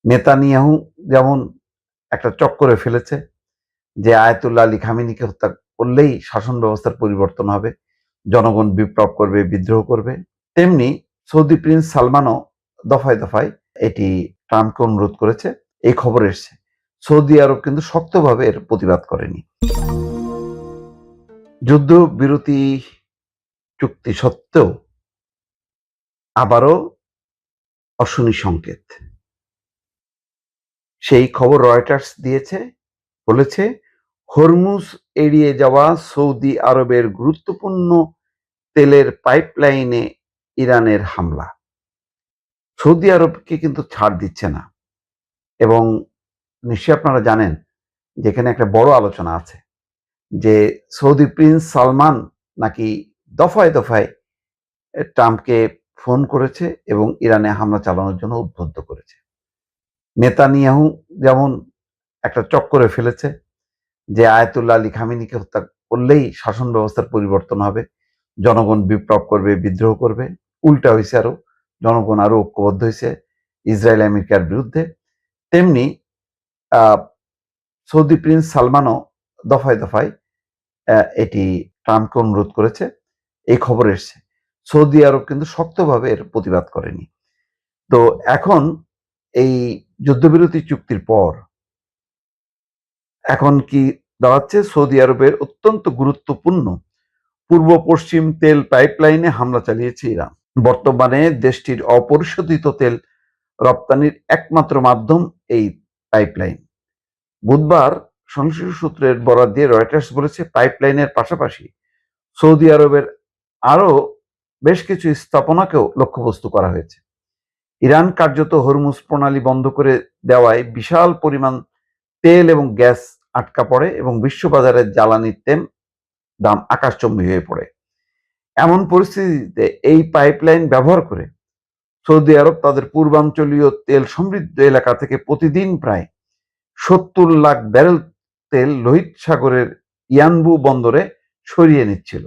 Netanyahu যেমন একটা চক্করে ফেলেছে যে আয়াতুল্লাহ আলী খামেনিকে হত্যা করলেই শাসন ব্যবস্থার পরিবর্তন হবে, জনগণ বিপ্লব করবে, বিদ্রোহ করবে, তেমনি সৌদি প্রিন্স সালমানও দফায় দফায় এটি ট্রাম্পকে অনুরোধ করেছে। এই খবর এসছে। সৌদি আরব কিন্তু শক্তভাবে এর প্রতিবাদ করেনি। যুদ্ধবিরতি চুক্তি সত্ত্বেও আবারও অশনি সংকেত। সেই খবর রয়টার্স দিয়েছে, বলেছে হরমুজ এড়িয়ে যাওয়া সৌদি আরবের গুরুত্বপূর্ণ তেলের পাইপলাইনে ইরানের হামলা। সৌদি আরবকে কিন্তু ছাড় দিচ্ছে না, এবং নিশ্চয়ই আপনারা জানেন যেখানে একটা বড় আলোচনা আছে যে সৌদি প্রিন্স সালমান নাকি দফায় দফায় ট্রাম্পকে ফোন করেছে এবং ইরানে হামলা চালানোর জন্য উদ্বুদ্ধ করেছে। নেতানিয়াহু যেমন একটা চক্করে ফেলেছে যে আয়াতুল্লাহ আলী খামেনিকে হত্যা করলেই শাসন ব্যবস্থার পরিবর্তন হবে, জনগণ বিপ্লব করবে, বিদ্রোহ করবে। উল্টা হয়েছে, আরো জনগণ আরো ঐক্যবদ্ধ হয়েছে ইসরায়েল আমেরিকার বিরুদ্ধে। তেমনি সৌদি প্রিন্স সালমানও দফায় দফায় এটি ট্রাম্পকে অনুরোধ করেছে। এই খবর এসছে। সৌদি আরব কিন্তু শক্তভাবে এর প্রতিবাদ করেনি। তো এখন এই যুদ্ধবিরতি চুক্তির পর এখন কি দাঁড়াচ্ছে? সৌদি আরবের অত্যন্ত গুরুত্বপূর্ণ পূর্ব পশ্চিম তেল পাইপলাইনে হামলা চালিয়েছে ইরান। বর্তমানে দেশটির অপরিশোধিত তেল রপ্তানির একমাত্র মাধ্যম এই পাইপলাইন। বুধবার সংশ্লিষ্ট সূত্রের বরাত দিয়ে রয়টার্স বলেছে পাইপলাইনের পাশাপাশি সৌদি আরবের আরো বেশ কিছু স্থাপনাকেও লক্ষ্যবস্তু করা হয়েছে। ইরান কার্যত হরমুজ প্রণালী বন্ধ করে দেওয়ায় বিশাল পরিমাণ তেল এবং গ্যাস আটকা পড়ে এবং বিশ্ববাজারে জ্বালানির দাম আকাশচুম্বী হয়ে পড়ে। এমন পরিস্থিতিতে এই পাইপলাইন ব্যবহার করে সৌদি আরব তাদের পূর্বাঞ্চলীয় তেল সমৃদ্ধ এলাকা থেকে প্রতিদিন প্রায় 70 লাখ ব্যারেল তেল লোহিত সাগরের ইয়ানবু বন্দরে সরিয়ে নিচ্ছিল।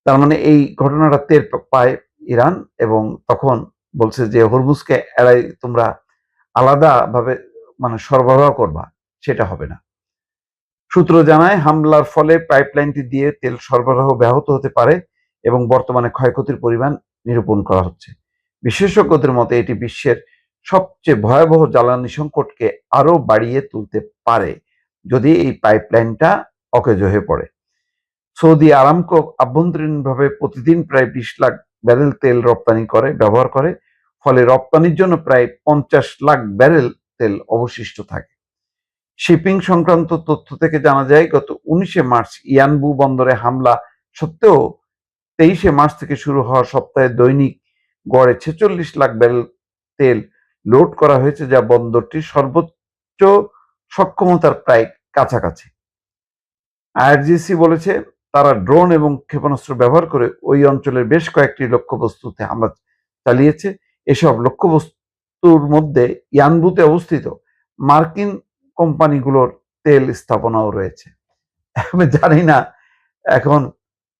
তার মানে এই ঘটনাটা টের পায় ইরান, এবং তখন বলছে যে হরমুজকে এড়াই তোমরা আলাদাভাবে সরবরাহ করবা, সেটা হবে না। সূত্র জানায় হামলার ফলে পাইপলাইনটি দিয়ে তেল সরবরাহ ব্যাহত হতে পারে এবং বর্তমানে ক্ষয়ক্ষতির পরিমাণ নিরূপণ করা হচ্ছে। বিশেষজ্ঞদের মতে এটি বিশ্বের সবচেয়ে ভয়াবহ জ্বালানি সংকটকে আরো বাড়িয়ে তুলতে পারে যদি এই পাইপলাইনটা অকেজ হয়ে পড়ে। সৌদি আরামকো আভ্যন্তরীণভাবে প্রতিদিন প্রায় 20 লাখ ব্যারেল তেল ব্যবহার করে, ফলে রপ্তানির জন্য প্রায় 50 লাখ ব্যারেল তেল অবশিষ্ট থাকে। শিপিং সংক্রান্ত তথ্য থেকে জানা যায় গত 19 মার্চ ইয়ানবু বন্দরে হামলা সত্ত্বেও 23 মার্চ থেকে শুরু হওয়া সপ্তাহে দৈনিক গড়ে 46 লাখ ব্যারেল তেল লোড করা হয়েছে, যা বন্দরটির সর্বোচ্চ সক্ষমতার প্রায় কাছাকাছি। আইআরজিসি বলেছে তারা ড্রোন এবং ক্ষেপণাস্ত্র ব্যবহার করে ওই অঞ্চলের বেশ কয়েকটি লক্ষ্যবস্তুতে হামলা চালিয়েছে। এসব লক্ষ্যবস্তুর মধ্যে ইয়ানবুতে অবস্থিত মার্কিন কোম্পানিগুলোর তেল স্থাপনাও রয়েছে। আমি জানি না এখন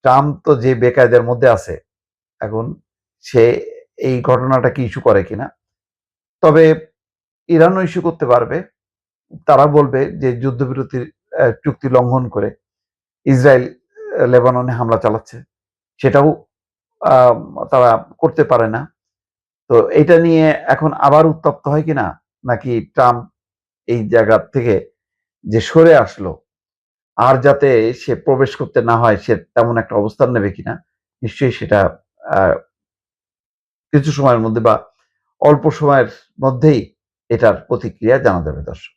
ট্রাম্প তো যে বেকায়দার মধ্যে আছে, এখন সে এই ঘটনাটা কি ইস্যু করে কিনা। তবে ইরানও ইস্যু করতে পারবে। তারা বলবে যে যুদ্ধবিরতির চুক্তি লঙ্ঘন করে ইসরায়েল লেবাননে হামলা চালাচ্ছে, সেটাও তারা করতে পারে না। তো এটা নিয়ে এখন আবার উত্তপ্ত হয় কিনা, নাকি ট্রাম্প এই জায়গা থেকে যে সরে আসলো আর যাতে সে প্রবেশ করতে না হয় সে তেমন একটা অবস্থান নেবে কিনা, নিশ্চয়ই সেটা কিছু সময়ের মধ্যে বা অল্প সময়ের মধ্যেই এটার প্রতিক্রিয়া জানা যাবে দর্শক।